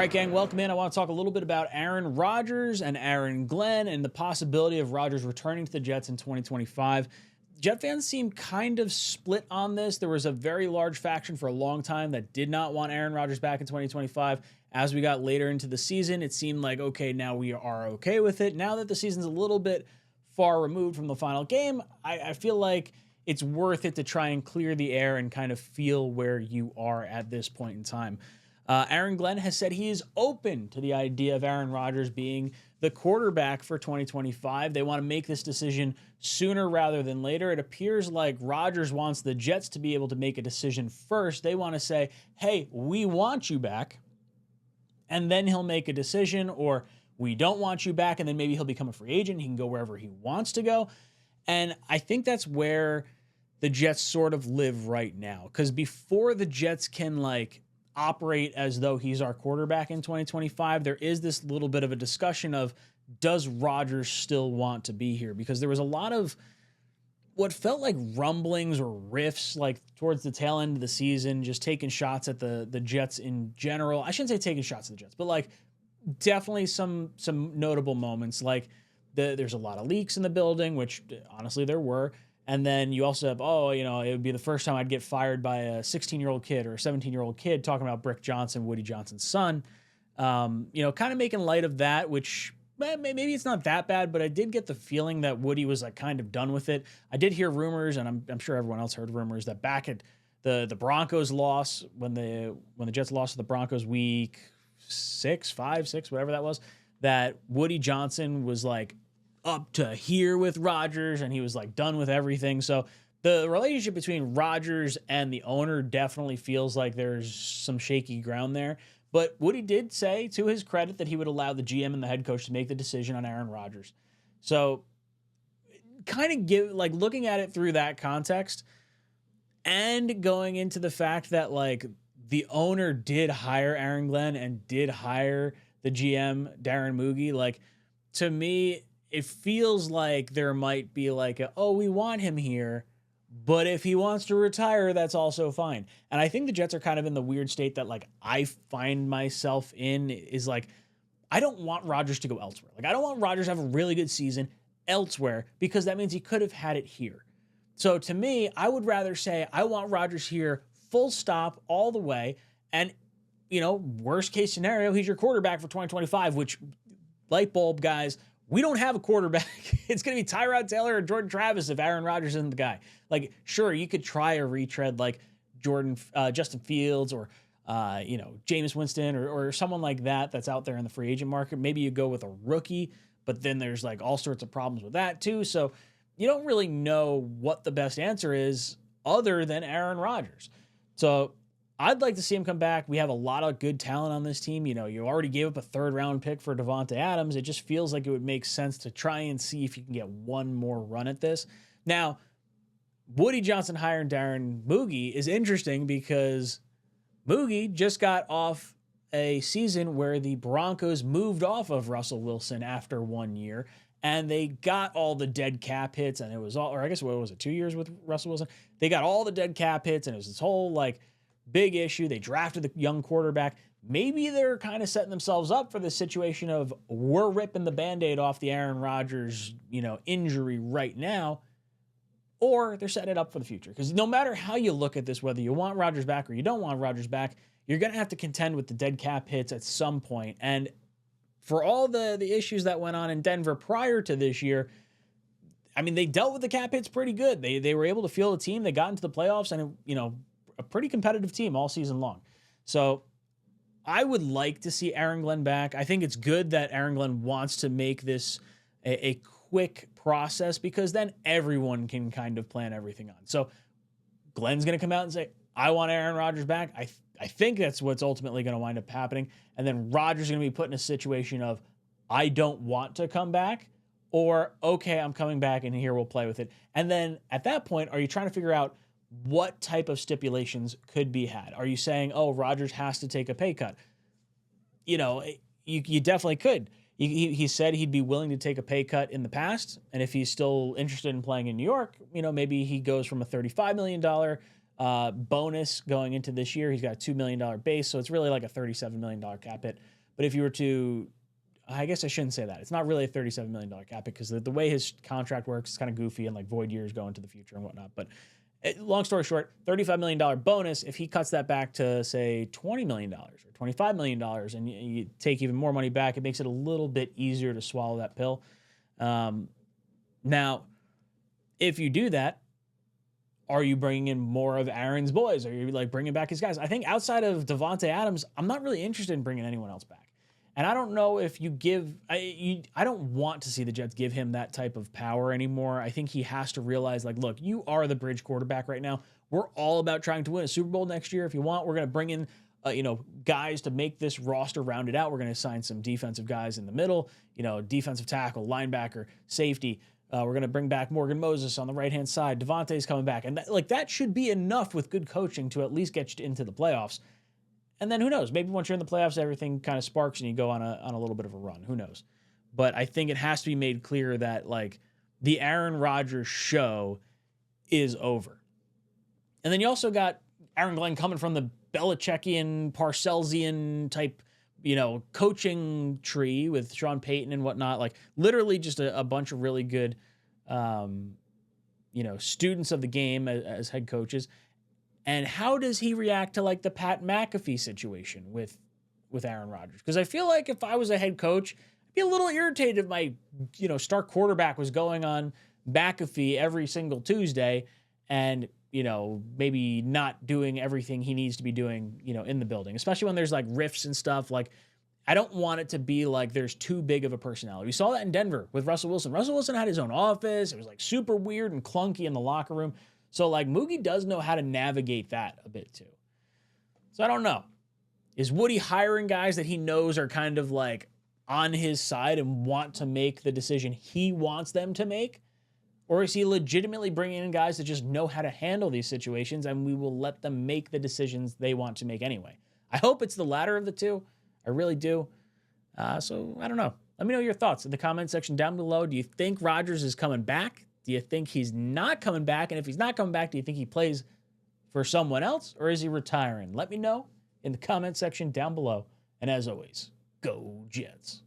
right, gang, welcome in. I want to talk a little bit about Aaron Rodgers and Aaron Glenn and the possibility of Rodgers returning to the Jets in 2025. Jet fans seem kind of split on this. There was a very large faction for a long time that did not want Aaron Rodgers back in 2025. As we got later into the season, it seemed like, okay, now we are okay with it. Now that the season's a little bit far removed from the final game, I feel like it's worth it to try and clear the air and kind of feel where you are at this point in time. Aaron Glenn has said he is open to the idea of Aaron Rodgers being the quarterback for 2025. They want to make this decision sooner rather than later. It appears like Rodgers wants the Jets to be able to make a decision first. They want to say, hey, we want you back, and then he'll make a decision, or we don't want you back, and then maybe he'll become a free agent. He can go wherever he wants to go. And I think that's where the Jets sort of live right now, because before the Jets can operate as though he's our quarterback in 2025, there is this little bit of a discussion of, does Rodgers still want to be here? Because there was a lot of what felt like rumblings or riffs towards the tail end of the season, just taking shots at the Jets in general. I shouldn't say taking shots at the Jets, but definitely some notable moments. There's a lot of leaks in the building, which honestly there were. And then you also have, it would be the first time I'd get fired by a 16-year-old kid or a 17-year-old kid, talking about Brick Johnson, Woody Johnson's son. Kind of making light of that, which maybe it's not that bad, but I did get the feeling that Woody was kind of done with it. I did hear rumors, and I'm sure everyone else heard rumors, that back at the Broncos loss, when the Jets lost to the Broncos week 5, 6, whatever that was, that Woody Johnson was up to here with Rodgers, and he was done with everything. So the relationship between Rodgers and the owner definitely feels like there's some shaky ground there. But Woody did say, to his credit, that he would allow the GM and the head coach to make the decision on Aaron Rodgers. So kind of looking at it through that context, and going into the fact that the owner did hire Aaron Glenn and did hire the GM Darren Moogie, to me, it feels like there might be we want him here, but if he wants to retire, that's also fine. And I think the Jets are kind of in the weird state that I find myself in, is I don't want Rodgers to go elsewhere. I don't want Rodgers to have a really good season elsewhere, because that means he could have had it here. So to me, I would rather say I want Rodgers here, full stop, all the way. And, worst case scenario, he's your quarterback for 2025, which, light bulb, guys, we don't have a quarterback. It's going to be Tyrod Taylor or Jordan Travis if Aaron Rodgers isn't the guy. Sure, you could try a retread like Justin Fields or, Jameis Winston or someone like that that's out there in the free agent market. Maybe you go with a rookie, but then there's all sorts of problems with that too. So you don't really know what the best answer is other than Aaron Rodgers. So I'd like to see him come back. We have a lot of good talent on this team. You already gave up a 3rd-round pick for Davante Adams. It just feels like it would make sense to try and see if you can get one more run at this. Now, Woody Johnson hiring Darren Moogie is interesting, because Moogie just got off a season where the Broncos moved off of Russell Wilson after 1 year, and they got all the dead cap hits, and it was all, or I guess, what was it, 2 years with Russell Wilson? They got all the dead cap hits, and it was this whole big issue. They drafted the young quarterback. Maybe they're kind of setting themselves up for the situation of, we're ripping the Band-Aid off the Aaron Rodgers, injury right now, or they're setting it up for the future. Because no matter how you look at this, whether you want Rodgers back or you don't want Rodgers back, you're going to have to contend with the dead cap hits at some point. And for all the issues that went on in Denver prior to this year, I mean, they dealt with the cap hits pretty good. They were able to field a team. They got into the playoffs, and a pretty competitive team all season long. So I would like to see Aaron Glenn back. I think it's good that Aaron Glenn wants to make this a quick process, because then everyone can kind of plan everything on. So Glenn's going to come out and say, I want Aaron Rodgers back. I think that's what's ultimately going to wind up happening. And then Rodgers is going to be put in a situation of, I don't want to come back, or, okay, I'm coming back and here we'll play with it. And then at that point, are you trying to figure out what type of stipulations could be had? Are you saying, Rodgers has to take a pay cut? You definitely could. He said he'd be willing to take a pay cut in the past. And if he's still interested in playing in New York, maybe he goes from a $35 million bonus going into this year. He's got a $2 million base, so it's really like a $37 million cap hit. But if you were to, I guess I shouldn't say that. It's not really a $37 million cap hit because the way his contract works is kind of goofy and like void years go into the future and whatnot. But long story short, $35 million bonus. If he cuts that back to, say, $20 million or $25 million and you take even more money back, it makes it a little bit easier to swallow that pill. Now, if you do that, are you bringing in more of Aaron's boys? Are you like bringing back his guys? I think outside of Davante Adams, I'm not really interested in bringing anyone else back. And I don't know if you give, I don't want to see the Jets give him that type of power anymore. I think he has to realize, like, look, you are the bridge quarterback right now. We're all about trying to win a Super Bowl next year. If you want, we're going to bring in, guys to make this roster rounded out. We're going to assign some defensive guys in the middle, defensive tackle, linebacker, safety. We're going to bring back Morgan Moses on the right-hand side. Davante's coming back. And that should be enough with good coaching to at least get you into the playoffs. And then who knows? Maybe once you're in the playoffs, everything kind of sparks and you go on a little bit of a run. Who knows? But I think it has to be made clear that like the Aaron Rodgers show is over. And then you also got Aaron Glenn coming from the Belichickian, Parcellsian type, coaching tree with Sean Payton and whatnot. Like literally just a bunch of really good, students of the game as head coaches. And how does he react to like the Pat McAfee situation with Aaron Rodgers? Because I feel like if I was a head coach, I'd be a little irritated if my, star quarterback was going on McAfee every single Tuesday and, maybe not doing everything he needs to be doing, in the building, especially when there's like riffs and stuff. Like, I don't want it to be like there's too big of a personality. We saw that in Denver with Russell Wilson. Russell Wilson had his own office. It was like super weird and clunky in the locker room. So, like, Moogie does know how to navigate that a bit, too. So, I don't know. Is Woody hiring guys that he knows are kind of, like, on his side and want to make the decision he wants them to make? Or is he legitimately bringing in guys that just know how to handle these situations and we will let them make the decisions they want to make anyway? I hope it's the latter of the two. I really do. So, I don't know. Let me know your thoughts in the comment section down below. Do you think Rodgers is coming back? Do you think he's not coming back? And if he's not coming back, do you think he plays for someone else or is he retiring? Let me know in the comment section down below. And as always, go Jets.